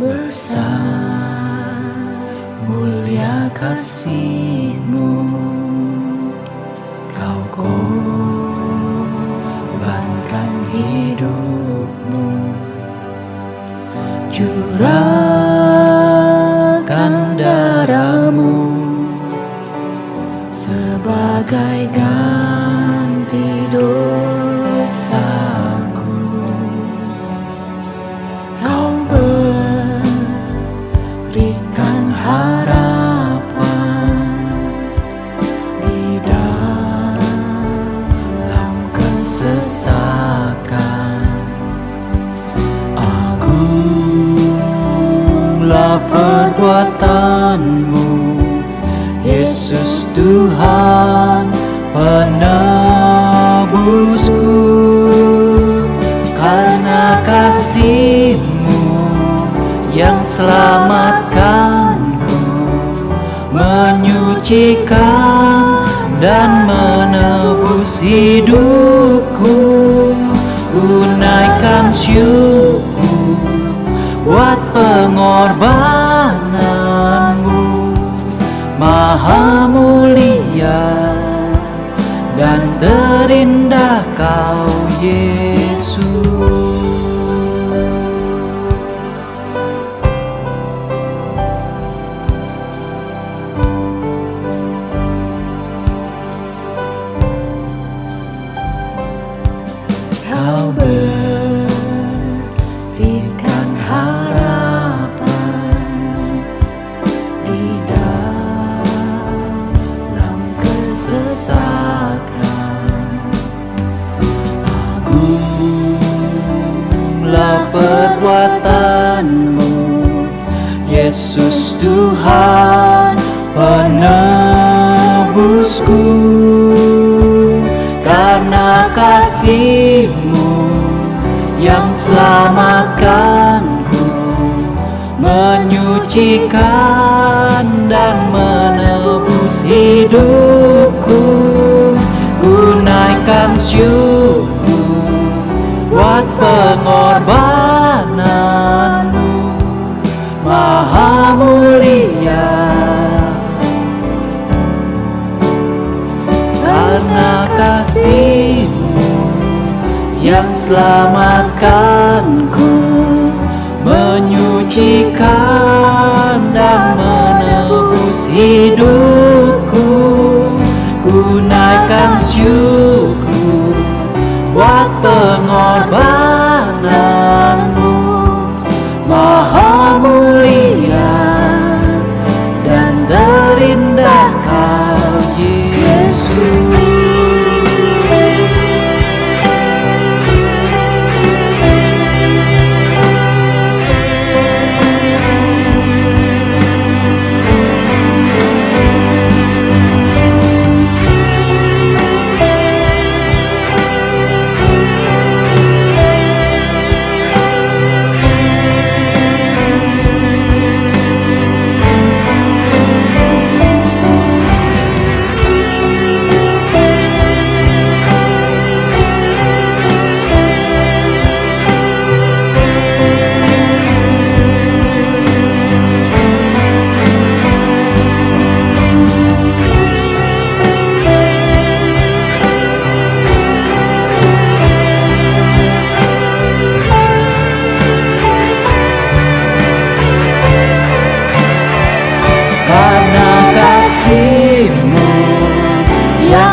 Besar mulia kasih-Mu, Kau korbankan hidup-Mu, curahkan darah-Mu sebagai ganti dosaku. Kau berikan harapan di dalam kesesakan. Agunglah perbuatan-Mu, Yesus Tuhan penebusku. Karena kasih-Mu yang selamatkanku, menyucikan dan menebus hidupku. Ku naikkan syukur buat pengorbanan-Mu, Maha mulia dan terindah Kau Yesus. Kau berikan harapan di dalam kesesakan. Agunglah perbuatan-Mu, Yesus Tuhan penebusku. Karena kasih-Mu yang selamatkanku, menyucikan dan menebus hidupku. Ku naikkan syukur buat pengorbanan-Mu, Maha mulia. Karena kasih-Mu yang selamatkanku, menyucikan dan menebus hidupku. Ku naikkan syukur buat pengorbanan-Mu, Maha mulia dan terindah Kau Yesus.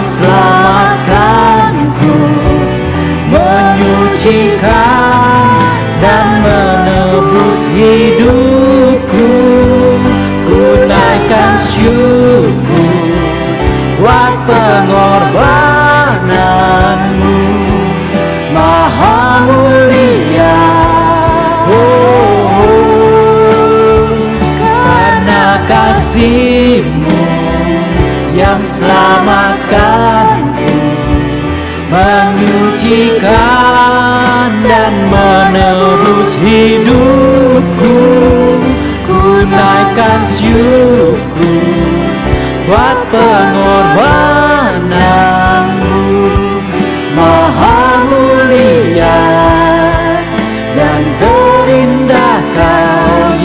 Selamatkanku, menyucikan dan menebus hidupku. Ku naikkan syukur buat pengorbanan-Mu, Maha mulia. Karena kasih-Mu yang selamatkanku, menyucikan dan menebus hidupku. Ku naikkan syukur buat pengorbanan-Mu, Maha mulia dan terindah Kau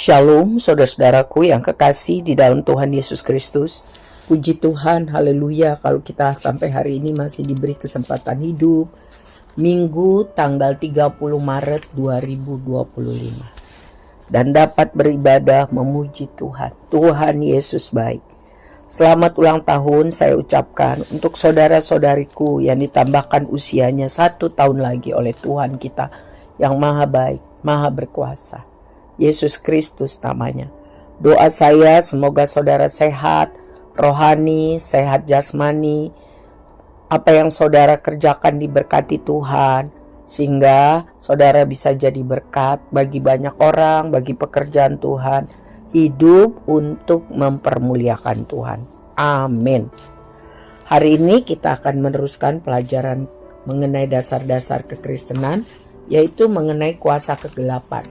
Shalom saudara-saudaraku yang kekasih di dalam Tuhan Yesus Kristus. Puji Tuhan, haleluya, kalau kita sampai hari ini masih diberi kesempatan hidup. Minggu tanggal 30 Maret 2025. Dan dapat beribadah memuji Tuhan. Tuhan Yesus baik. Selamat ulang tahun saya ucapkan untuk saudara-saudariku yang ditambahkan usianya 1 tahun lagi oleh Tuhan kita yang maha baik, maha berkuasa. Yesus Kristus namanya. Doa saya semoga saudara sehat, rohani, sehat jasmani. Apa yang saudara kerjakan diberkati Tuhan, sehingga saudara bisa jadi berkat bagi banyak orang, bagi pekerjaan Tuhan. Hidup untuk mempermuliakan Tuhan. Amin. Hari ini kita akan meneruskan pelajaran mengenai dasar-dasar kekristenan, yaitu mengenai kuasa kegelapan.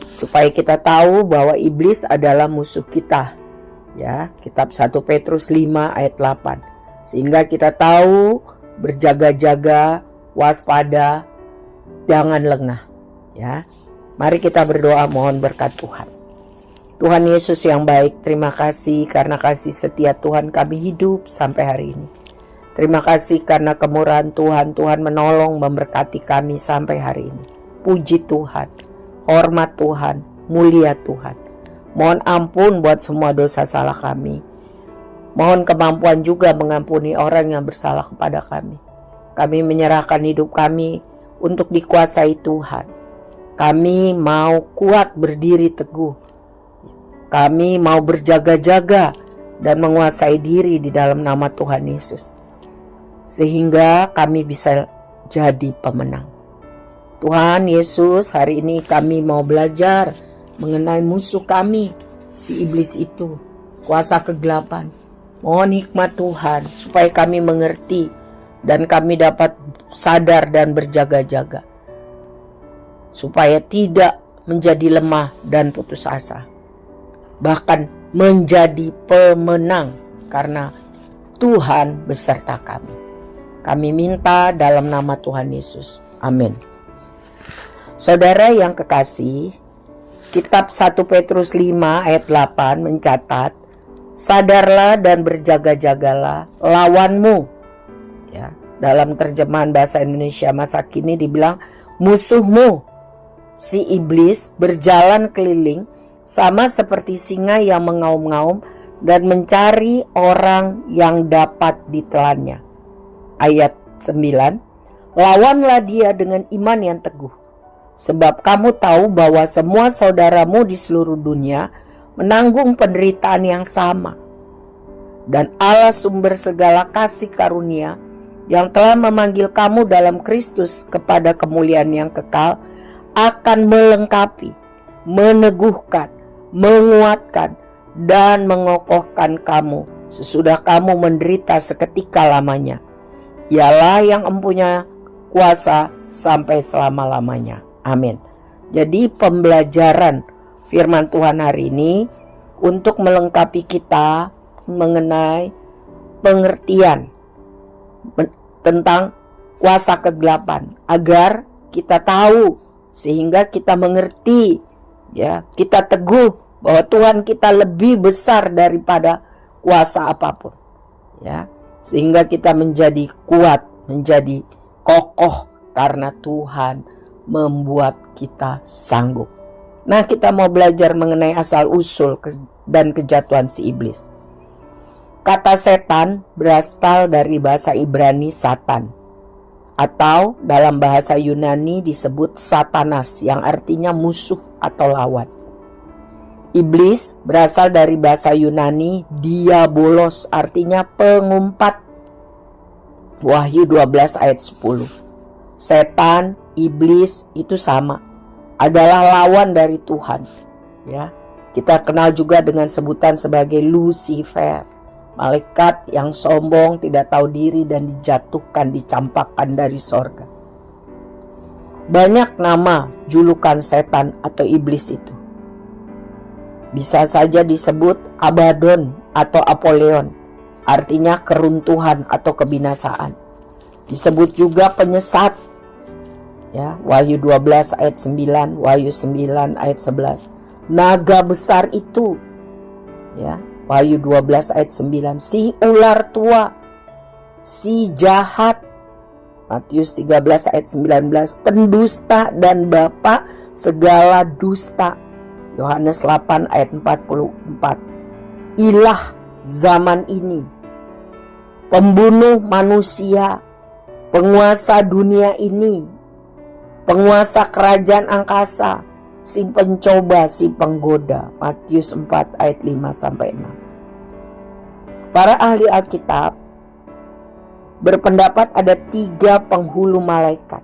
Supaya kita tahu bahwa iblis adalah musuh kita. Ya, kitab 1 Petrus 5 ayat 8. Sehingga kita tahu berjaga-jaga, waspada, jangan lengah. Ya. Mari kita berdoa mohon berkat Tuhan. Tuhan Yesus yang baik, terima kasih karena kasih setia Tuhan kami hidup sampai hari ini. Terima kasih karena kemurahan Tuhan, Tuhan menolong memberkati kami sampai hari ini. Puji Tuhan. Hormat Tuhan, mulia Tuhan. Mohon ampun buat semua dosa salah kami. Mohon kemampuan juga mengampuni orang yang bersalah kepada kami. Kami menyerahkan hidup kami untuk dikuasai Tuhan. Kami mau kuat berdiri teguh. Kami mau berjaga-jaga dan menguasai diri di dalam nama Tuhan Yesus. Sehingga kami bisa jadi pemenang. Tuhan Yesus, hari ini kami mau belajar mengenai musuh kami, si iblis itu, kuasa kegelapan. Mohon hikmat Tuhan supaya kami mengerti dan kami dapat sadar dan berjaga-jaga. Supaya tidak menjadi lemah dan putus asa. Bahkan menjadi pemenang karena Tuhan beserta kami. Kami minta dalam nama Tuhan Yesus. Amin. Saudara yang kekasih, kitab 1 Petrus 5 ayat 8 mencatat, sadarlah dan berjaga-jagalah lawanmu. Ya, dalam terjemahan bahasa Indonesia masa kini dibilang musuhmu. Si iblis berjalan keliling sama seperti singa yang mengaum-ngaum dan mencari orang yang dapat ditelannya. Ayat 9, lawanlah dia dengan iman yang teguh. Sebab kamu tahu bahwa semua saudaramu di seluruh dunia menanggung penderitaan yang sama. Dan Allah sumber segala kasih karunia yang telah memanggil kamu dalam Kristus kepada kemuliaan yang kekal akan melengkapi, meneguhkan, menguatkan, dan mengokohkan kamu sesudah kamu menderita seketika lamanya. Ialah yang mempunyai kuasa sampai selama-lamanya. Amin. Jadi pembelajaran firman Tuhan hari ini untuk melengkapi kita mengenai pengertian tentang kuasa kegelapan agar kita tahu sehingga kita mengerti, ya, kita teguh bahwa Tuhan kita lebih besar daripada kuasa apapun, ya, sehingga kita menjadi kuat, menjadi kokoh karena Tuhan membuat kita sanggup. Nah, kita mau belajar mengenai asal-usul dan kejatuhan si iblis. Kata setan berasal dari bahasa Ibrani Satan, atau dalam bahasa Yunani disebut Satanas yang artinya musuh atau lawan. Iblis berasal dari bahasa Yunani Diabolos, artinya pengumpat. Wahyu 12 ayat 10. Setan, iblis itu sama, adalah lawan dari Tuhan. Ya, kita kenal juga dengan sebutan sebagai Lucifer, malaikat yang sombong, tidak tahu diri dan dijatuhkan, dicampakkan dari sorga. Banyak nama julukan setan atau iblis itu. Bisa saja disebut Abaddon atau Apollyon, artinya keruntuhan atau kebinasaan. Disebut juga penyesat. Ya, Wahyu 12 ayat 9, Wahyu 9 ayat 11. naga besar itu. Ya, Wahyu 12 ayat 9, si ular tua, si jahat. Matius 13 ayat 19, pendusta dan bapa segala dusta. Yohanes 8 ayat 44, ilah zaman ini, pembunuh manusia, penguasa dunia ini, penguasa kerajaan angkasa, si pencoba, si penggoda. Matius 4 ayat 5-6. Para ahli Alkitab berpendapat ada 3 penghulu malaikat.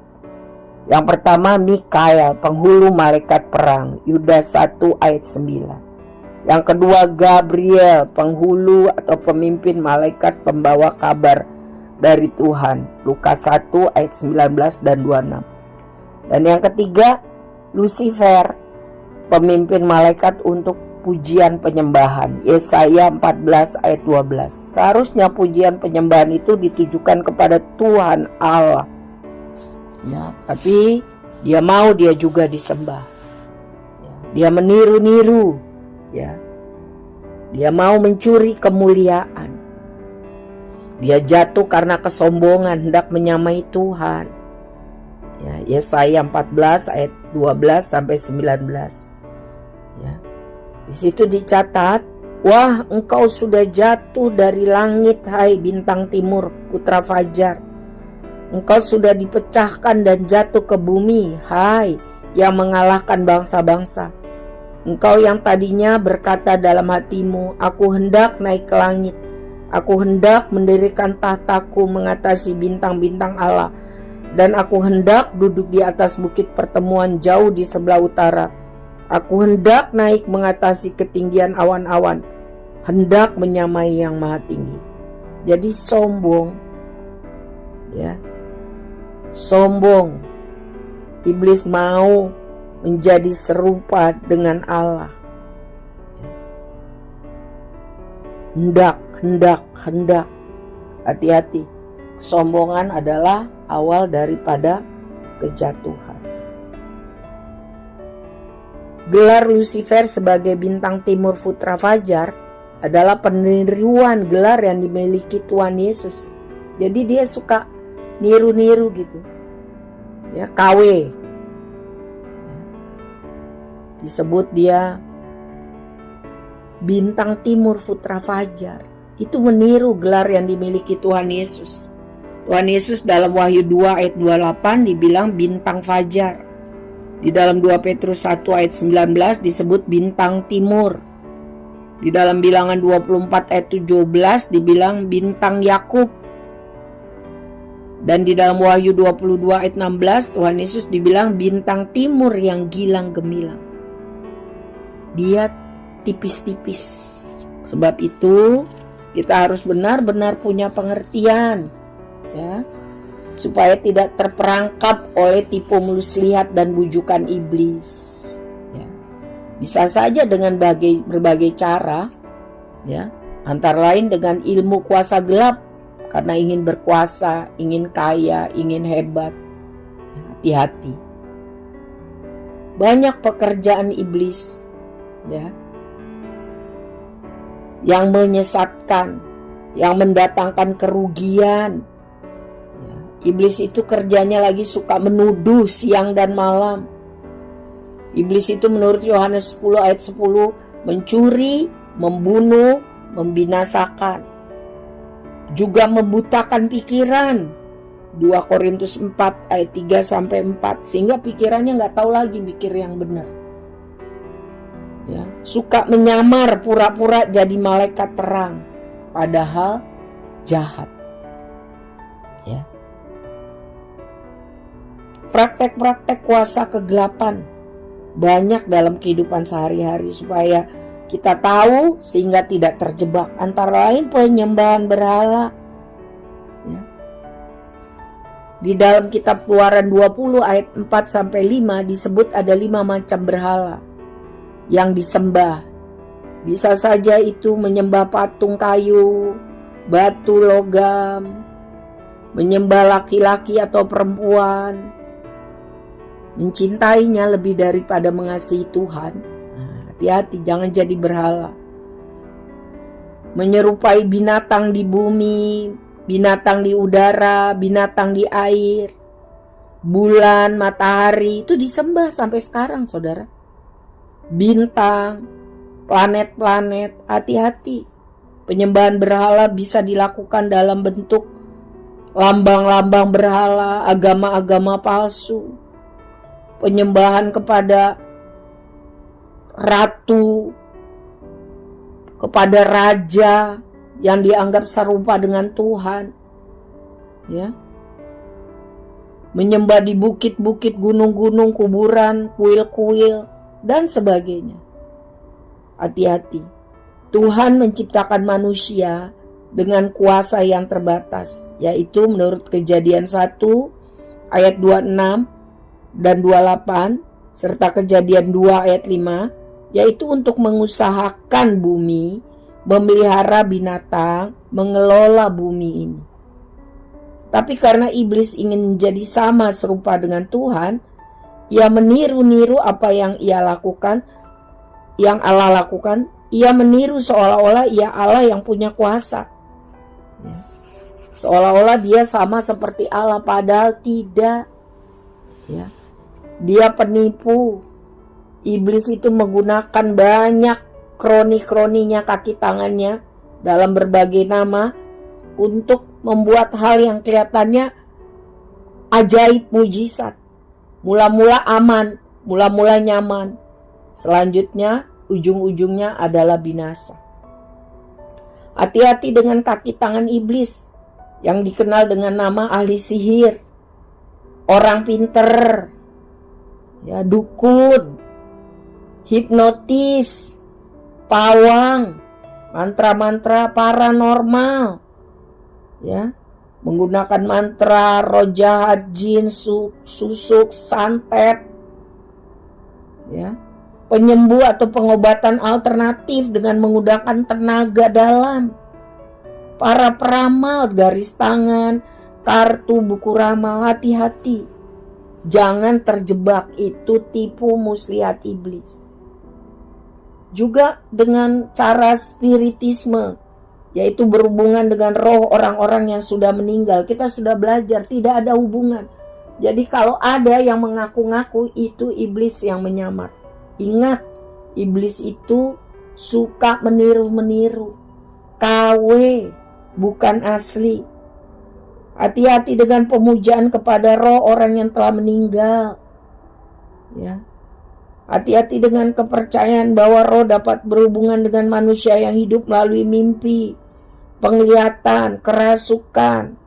Yang pertama Mikael, penghulu malaikat perang, Yudas 1 ayat 9. Yang kedua Gabriel, penghulu atau pemimpin malaikat pembawa kabar dari Tuhan, Lukas 1 ayat 19 dan 26. Dan yang ketiga Lucifer, pemimpin malaikat untuk pujian penyembahan, Yesaya 14 ayat 12. Seharusnya pujian penyembahan itu ditujukan kepada Tuhan Allah. Ya, tapi dia mau dia juga disembah. Ya, dia meniru-niru. Ya, dia mau mencuri kemuliaan. Dia jatuh karena kesombongan, hendak menyamai Tuhan. Ya, Yesaya 14 ayat 12 sampai 19. Ya. Di situ dicatat, wah, engkau sudah jatuh dari langit, hai bintang timur, putra fajar. Engkau sudah dipecahkan dan jatuh ke bumi, hai yang mengalahkan bangsa-bangsa. Engkau yang tadinya berkata dalam hatimu, aku hendak naik ke langit, aku hendak mendirikan tahtaku mengatasi bintang-bintang Allah, dan aku hendak duduk di atas bukit pertemuan jauh di sebelah utara. Aku hendak naik mengatasi ketinggian awan-awan, hendak menyamai yang maha tinggi. Jadi sombong, ya, sombong. Iblis mau menjadi serupa dengan Allah. Hendak. Hati-hati. Kesombongan adalah awal daripada kejatuhan. Gelar Lucifer sebagai bintang timur putra fajar adalah peniruan gelar yang dimiliki Tuhan Yesus. Jadi dia suka niru-niru gitu. Ya, KW. Disebut dia bintang timur putra fajar. Itu meniru gelar yang dimiliki Tuhan Yesus. Tuhan Yesus dalam Wahyu 2 ayat 28 dibilang bintang fajar. Di dalam 2 Petrus 1 ayat 19 disebut bintang timur. Di dalam Bilangan 24 ayat 17 dibilang bintang Yakub. Dan di dalam Wahyu 22 ayat 16 Tuhan Yesus dibilang bintang timur yang gilang gemilang. Dia tipis-tipis. Sebab itu kita harus benar-benar punya pengertian, ya, supaya tidak terperangkap oleh tipu muslihat dan bujukan iblis. Ya. Bisa saja dengan berbagai cara, ya, antara lain dengan ilmu kuasa gelap, karena ingin berkuasa, ingin kaya, ingin hebat. Hati-hati. Banyak pekerjaan iblis, ya, yang menyesatkan, yang mendatangkan kerugian. Ya, iblis itu kerjanya lagi suka menuduh siang dan malam. Iblis itu menurut Yohanes 10 ayat 10 mencuri, membunuh, membinasakan, juga membutakan pikiran. 2 Korintus 4 ayat 3-4, sehingga pikirannya gak tahu lagi pikir yang benar. Ya, suka menyamar, pura-pura jadi malaikat terang, padahal jahat. Ya. Praktek-praktek kuasa kegelapan banyak dalam kehidupan sehari-hari supaya kita tahu sehingga tidak terjebak. Antara lain penyembahan berhala. Ya. Di dalam kitab Keluaran 20 ayat 4-5 disebut ada 5 macam berhala yang disembah. Bisa saja itu menyembah patung kayu, batu logam, menyembah laki-laki atau perempuan, mencintainya lebih daripada mengasihi Tuhan. Nah, Hati-hati, jangan jadi berhala. Menyerupai binatang di bumi, binatang di udara, binatang di air, bulan, matahari, itu disembah sampai sekarang, saudara. Bintang, planet-planet, hati-hati. Penyembahan berhala bisa dilakukan dalam bentuk lambang-lambang berhala, agama-agama palsu. Penyembahan kepada ratu, kepada raja yang dianggap serupa dengan Tuhan. Ya. Menyembah di bukit-bukit, gunung-gunung, kuburan, kuil-kuil, dan sebagainya. Hati-hati. Tuhan menciptakan manusia dengan kuasa yang terbatas, yaitu menurut Kejadian 1 ayat 26 dan 28 serta Kejadian 2 ayat 5, yaitu untuk mengusahakan bumi, memelihara binatang, mengelola bumi ini. Tapi karena iblis ingin menjadi sama serupa dengan Tuhan, ia meniru-niru apa yang ia lakukan, yang Allah lakukan. Ia meniru seolah-olah ia Allah yang punya kuasa. Seolah-olah dia sama seperti Allah, padahal tidak. Ya. Dia penipu. Iblis itu menggunakan banyak kroni-kroninya, kaki tangannya dalam berbagai nama untuk membuat hal yang kelihatannya ajaib, mujizat. Mula-mula aman, mula-mula nyaman. Selanjutnya ujung-ujungnya adalah binasa. Hati-hati dengan kaki tangan iblis yang dikenal dengan nama ahli sihir, orang pinter, ya, dukun, hipnotis, pawang, mantra-mantra paranormal, ya, menggunakan mantra, roh jahat, jin, susuk, santet, ya, penyembuh atau pengobatan alternatif dengan menggunakan tenaga dalam, para peramal, garis tangan, kartu, buku ramal. Hati-hati, jangan terjebak, itu tipu muslihat iblis. Juga dengan cara spiritisme, yaitu berhubungan dengan roh orang-orang yang sudah meninggal. Kita sudah belajar tidak ada hubungan. Jadi kalau ada yang mengaku-ngaku, itu iblis yang menyamar. Ingat, iblis itu suka meniru-meniru. KW, bukan asli. Hati-hati dengan pemujaan kepada roh orang yang telah meninggal. Ya. Hati-hati dengan kepercayaan bahwa roh dapat berhubungan dengan manusia yang hidup melalui mimpi, penglihatan, kerasukan,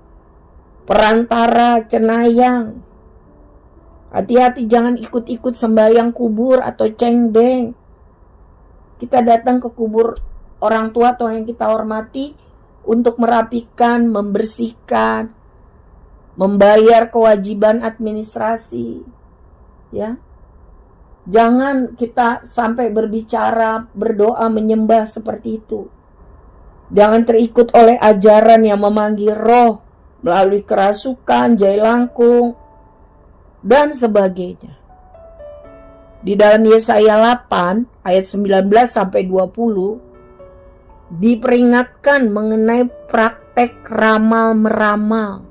perantara, cenayang. Hati-hati jangan ikut-ikut sembahyang kubur atau cengbeng. Kita datang ke kubur orang tua atau yang kita hormati untuk merapikan, membersihkan, membayar kewajiban administrasi. Ya. Jangan kita sampai berbicara, berdoa, menyembah seperti itu. Jangan terikut oleh ajaran yang memanggil roh melalui kerasukan, jai langkung, dan sebagainya. Di dalam Yesaya 8 ayat 19 sampai 20 diperingatkan mengenai praktek ramal-meramal.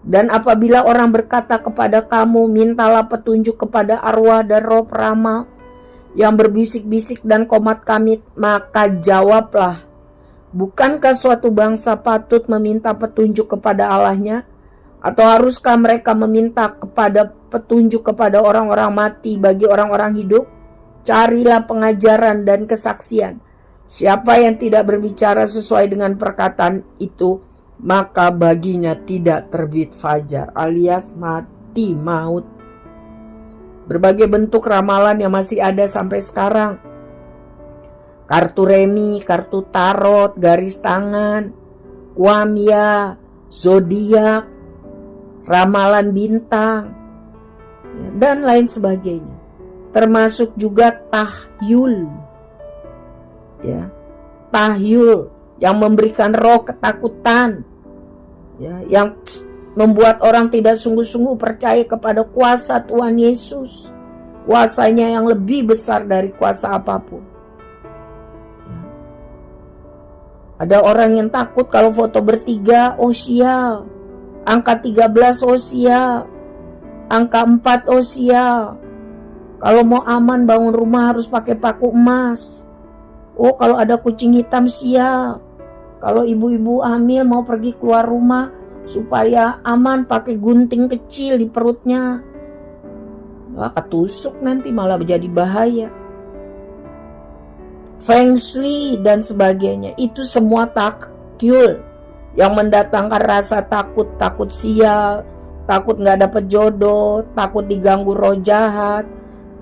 Dan apabila orang berkata kepada kamu, mintalah petunjuk kepada arwah dan roh peramal yang berbisik-bisik dan komat kamit, maka jawablah, bukankah suatu bangsa patut meminta petunjuk kepada Allahnya? Atau haruskah mereka meminta kepada petunjuk kepada orang-orang mati bagi orang-orang hidup? Carilah pengajaran dan kesaksian. Siapa yang tidak berbicara sesuai dengan perkataan itu, maka baginya tidak terbit fajar, alias mati, maut. Berbagai bentuk ramalan yang masih ada sampai sekarang. Kartu remi, kartu tarot, garis tangan, kuamya, zodiak, ramalan bintang, dan lain sebagainya. Termasuk juga tahyul. Ya, tahyul yang memberikan roh ketakutan. Ya, yang membuat orang tidak sungguh-sungguh percaya kepada kuasa Tuhan Yesus. kuasanya yang lebih besar dari kuasa apapun. Ada orang yang takut kalau foto bertiga, oh sial. Angka 13, oh sial. Angka 4, oh sial. Kalau mau aman bangun rumah harus pakai paku emas. Oh kalau ada kucing hitam sial. Kalau ibu-ibu hamil mau pergi keluar rumah supaya aman pakai gunting kecil di perutnya. Wah, ketusuk nanti malah jadi bahaya. Feng Shui dan sebagainya, itu semua takyul yang mendatangkan rasa takut sial, takut gak dapat jodoh, takut diganggu roh jahat,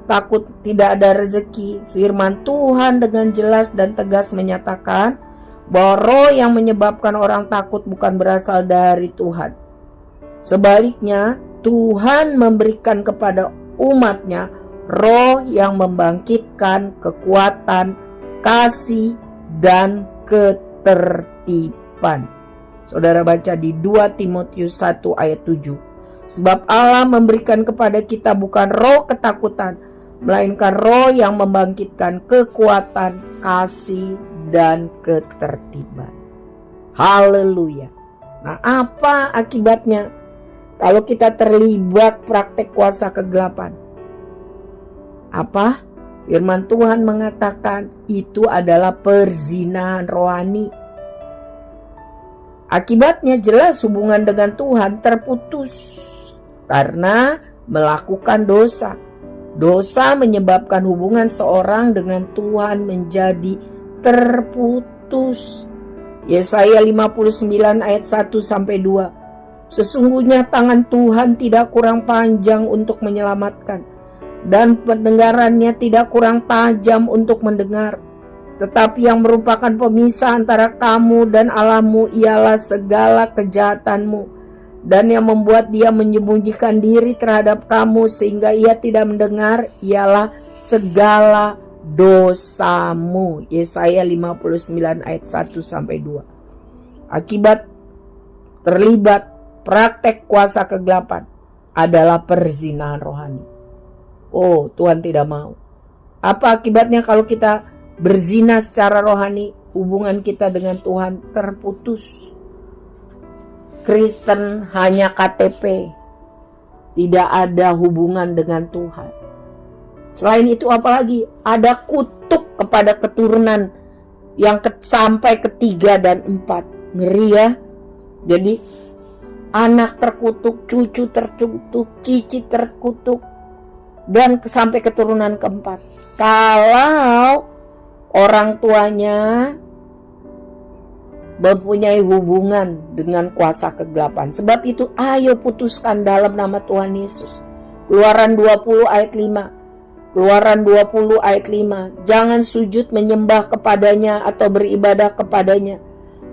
takut tidak ada rezeki. Firman Tuhan dengan jelas dan tegas menyatakan bahwa roh yang menyebabkan orang takut bukan berasal dari Tuhan. Sebaliknya, Tuhan memberikan kepada umatnya roh yang membangkitkan kekuatan, kasih, dan ketertiban. Saudara baca di 2 Timotius 1 ayat 7. Sebab Allah memberikan kepada kita bukan roh ketakutan, melainkan roh yang membangkitkan kekuatan, kasih, dan ketertiban. Haleluya. Nah, apa akibatnya kalau kita terlibat praktek kuasa kegelapan? Apa? Firman Tuhan mengatakan itu adalah perzinahan rohani. Akibatnya jelas hubungan dengan Tuhan terputus karena melakukan dosa. Dosa menyebabkan hubungan seorang dengan Tuhan menjadi terputus. Yesaya 59 ayat 1-2. Sesungguhnya tangan Tuhan tidak kurang panjang untuk menyelamatkan, dan pendengarannya tidak kurang tajam untuk mendengar. Tetapi yang merupakan pemisah antara kamu dan Allahmu ialah segala kejahatanmu, dan yang membuat dia menyembunyikan diri terhadap kamu sehingga ia tidak mendengar ialah segala dosamu. Yesaya 59 ayat 1-2. Akibat terlibat praktek kuasa kegelapan adalah perzinahan rohani. Oh, Tuhan tidak mau. Apa akibatnya kalau kita berzina secara rohani? Hubungan kita dengan Tuhan terputus. Kristen hanya KTP, tidak ada hubungan dengan Tuhan. Selain itu apalagi? Ada kutuk kepada keturunan yang sampai ketiga dan 4. Ngeri ya. Jadi anak terkutuk, cucu terkutuk, cicit terkutuk, dan sampai keturunan keempat. Kalau orang tuanya mempunyai hubungan dengan kuasa kegelapan. Sebab itu ayo putuskan dalam nama Tuhan Yesus. Keluaran 20 ayat 5. Keluaran 20 ayat 5. Jangan sujud menyembah kepadanya atau beribadah kepadanya.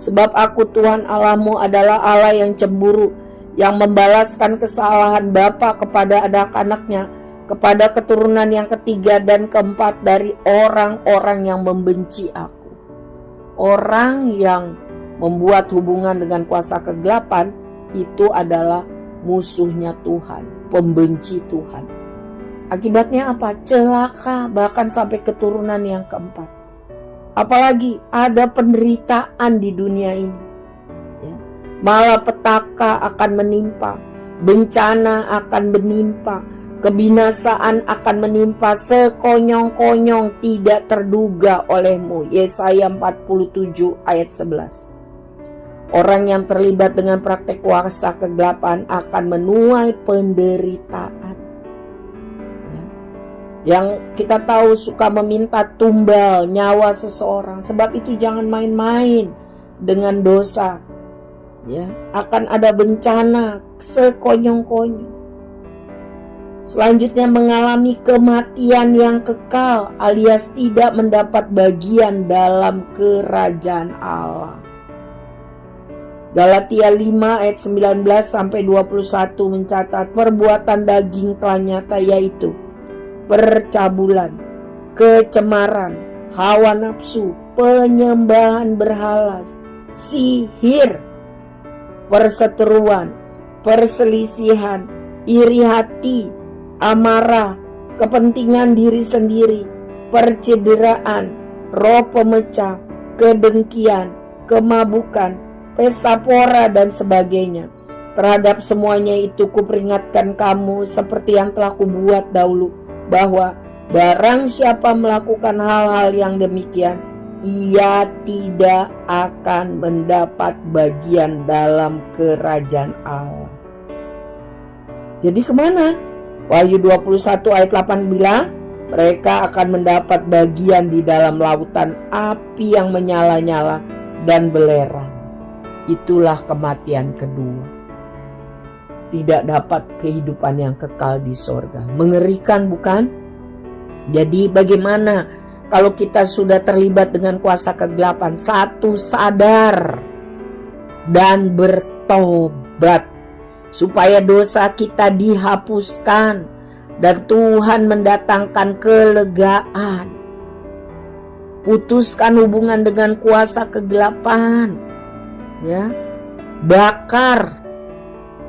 Sebab aku Tuhan Allahmu adalah Allah yang cemburu, yang membalaskan kesalahan bapa kepada anak-anaknya, kepada keturunan yang ketiga dan keempat dari orang-orang yang membenci aku. Orang yang membuat hubungan dengan kuasa kegelapan itu adalah musuhnya Tuhan, pembenci Tuhan. Akibatnya apa? Celaka, bahkan sampai keturunan yang keempat. Apalagi ada penderitaan di dunia ini, ya. Malapetaka akan menimpa, bencana akan menimpa, kebinasaan akan menimpa sekonyong-konyong tidak terduga olehmu. Yesaya 47 ayat 11. Orang yang terlibat dengan praktek kuasa kegelapan akan menuai penderitaan. Yang kita tahu suka meminta tumbal nyawa seseorang. Sebab itu jangan main-main dengan dosa. Ya, akan ada bencana sekonyong-konyong. Selanjutnya mengalami kematian yang kekal alias tidak mendapat bagian dalam kerajaan Allah. Galatia 5 ayat 19-21 mencatat perbuatan daging telah nyata, yaitu percabulan, kecemaran, hawa nafsu, penyembahan berhala, sihir, perseteruan, perselisihan, iri hati, amarah, kepentingan diri sendiri, percederaan, roh pemecah, kedengkian, kemabukan, pesta pora dan sebagainya. Terhadap semuanya itu kuperingatkan kamu seperti yang telah kubuat dahulu, bahwa barang siapa melakukan hal-hal yang demikian, ia tidak akan mendapat bagian dalam kerajaan Allah. Jadi kemana? Wahyu 21 ayat 8 bilang, mereka akan mendapat bagian di dalam lautan api yang menyala-nyala dan belerang. Itulah kematian kedua. Tidak dapat kehidupan yang kekal di sorga. Mengerikan bukan? Jadi bagaimana kalau kita sudah terlibat dengan kuasa kegelapan? Satu, sadar dan bertobat supaya dosa kita dihapuskan dan Tuhan mendatangkan kelegaan. Putuskan hubungan dengan kuasa kegelapan, ya, bakar,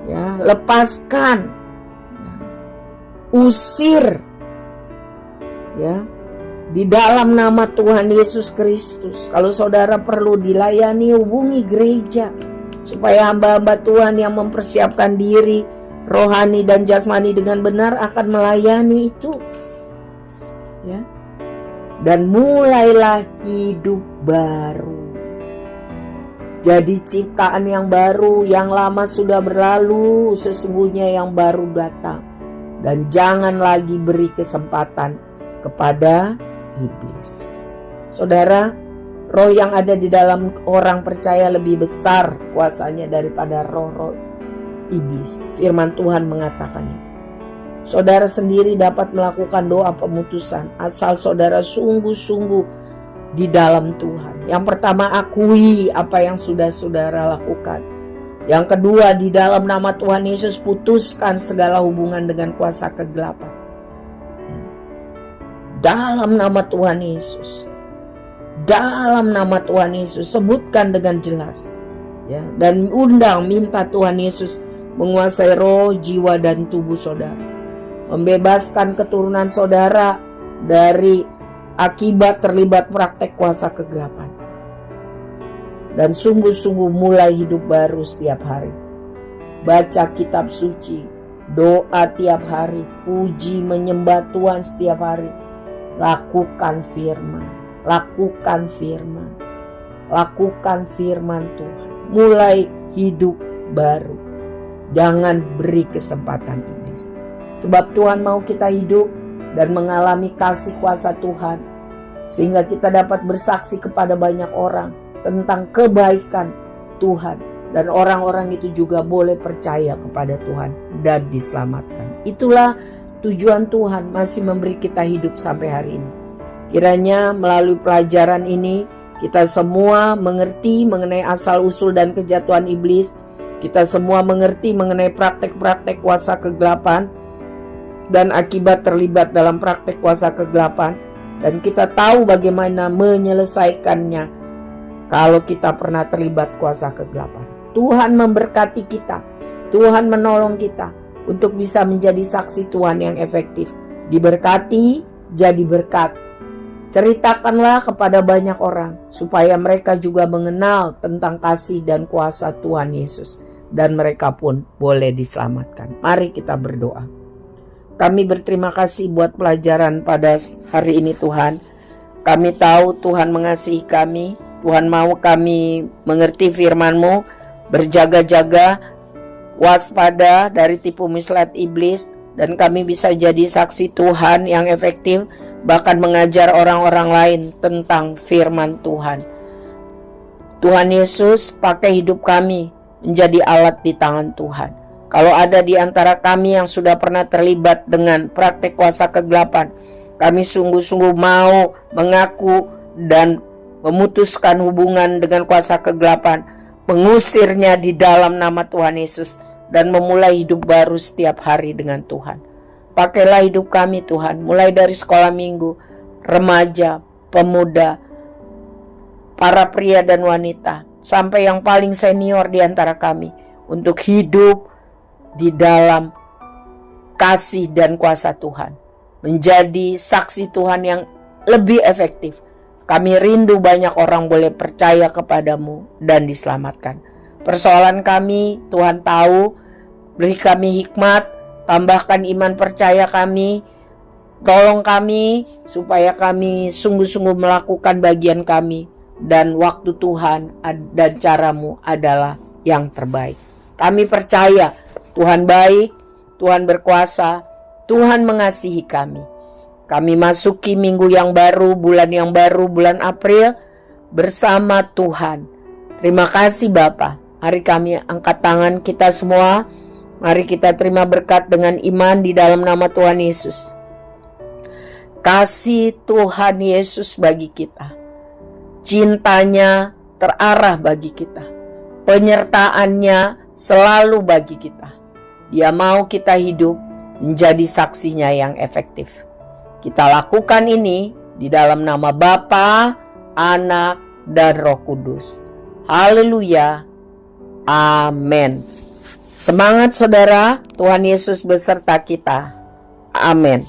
ya, lepaskan, ya, usir, ya, di dalam nama Tuhan Yesus Kristus. Kalau saudara perlu dilayani, hubungi gereja supaya hamba-hamba Tuhan yang mempersiapkan diri rohani dan jasmani dengan benar akan melayani itu, ya. Dan mulailah hidup baru. Jadi ciptaan yang baru, yang lama sudah berlalu, sesungguhnya yang baru datang. Dan jangan lagi beri kesempatan kepada iblis. Saudara, roh yang ada di dalam orang percaya lebih besar kuasanya daripada roh-roh iblis. Firman Tuhan mengatakan itu. Saudara sendiri dapat melakukan doa pemutusan asal saudara sungguh-sungguh di dalam Tuhan. Yang pertama, akui apa yang sudah saudara lakukan. Yang kedua, di dalam nama Tuhan Yesus putuskan segala hubungan dengan kuasa kegelapan. Dalam nama Tuhan Yesus. Dalam nama Tuhan Yesus, sebutkan dengan jelas, ya, dan undang, minta Tuhan Yesus menguasai roh, jiwa dan tubuh saudara, membebaskan keturunan saudara dari akibat terlibat praktek kuasa kegelapan, dan sungguh-sungguh mulai hidup baru setiap hari. Baca kitab suci, doa tiap hari, puji menyembah Tuhan setiap hari, lakukan firman. Lakukan firman. Lakukan firman Tuhan. Mulai hidup baru. Jangan beri kesempatan iblis. Sebab Tuhan mau kita hidup dan mengalami kasih kuasa Tuhan, sehingga kita dapat bersaksi kepada banyak orang tentang kebaikan Tuhan. Dan orang-orang itu juga boleh percaya kepada Tuhan dan diselamatkan. Itulah tujuan Tuhan masih memberi kita hidup sampai hari ini. Kiranya melalui pelajaran ini kita semua mengerti mengenai asal-usul dan kejatuhan iblis. Kita semua mengerti mengenai praktek-praktek kuasa kegelapan dan akibat terlibat dalam praktek kuasa kegelapan. Dan kita tahu bagaimana menyelesaikannya kalau kita pernah terlibat kuasa kegelapan. Tuhan memberkati kita. Tuhan menolong kita untuk bisa menjadi saksi Tuhan yang efektif. Diberkati, jadi berkat. Ceritakanlah kepada banyak orang supaya mereka juga mengenal tentang kasih dan kuasa Tuhan Yesus, dan mereka pun boleh diselamatkan. Mari kita berdoa. Kami berterima kasih buat pelajaran pada hari ini Tuhan. Kami tahu Tuhan mengasihi kami. Tuhan mau kami mengerti firman-Mu, berjaga-jaga, waspada dari tipu muslihat iblis, dan kami bisa jadi saksi Tuhan yang efektif, bahkan mengajar orang-orang lain tentang firman Tuhan. Tuhan Yesus, pakai hidup kami menjadi alat di tangan Tuhan. Kalau ada di antara kami yang sudah pernah terlibat dengan praktek kuasa kegelapan, kami sungguh-sungguh mau mengaku dan memutuskan hubungan dengan kuasa kegelapan, mengusirnya di dalam nama Tuhan Yesus, dan memulai hidup baru setiap hari dengan Tuhan. Pakailah hidup kami Tuhan, mulai dari sekolah minggu, remaja, pemuda, para pria dan wanita, sampai yang paling senior di antara kami, untuk hidup di dalam kasih dan kuasa Tuhan, menjadi saksi Tuhan yang lebih efektif. Kami rindu banyak orang boleh percaya kepadamu dan diselamatkan. Persoalan kami, Tuhan tahu, beri kami hikmat, tambahkan iman percaya kami, tolong kami supaya kami sungguh-sungguh melakukan bagian kami, dan waktu Tuhan dan caramu adalah yang terbaik. Kami percaya Tuhan baik, Tuhan berkuasa, Tuhan mengasihi kami. Kami masuki minggu yang baru, bulan April bersama Tuhan. Terima kasih Bapa. Mari kami angkat tangan kita semua. Mari kita terima berkat dengan iman di dalam nama Tuhan Yesus. Kasih Tuhan Yesus bagi kita, cintanya terarah bagi kita, penyertaannya selalu bagi kita. Dia mau kita hidup menjadi saksinya yang efektif. Kita lakukan ini di dalam nama Bapa, Anak, dan Roh Kudus. Haleluya. Amin. Semangat saudara, Tuhan Yesus beserta kita. Amin.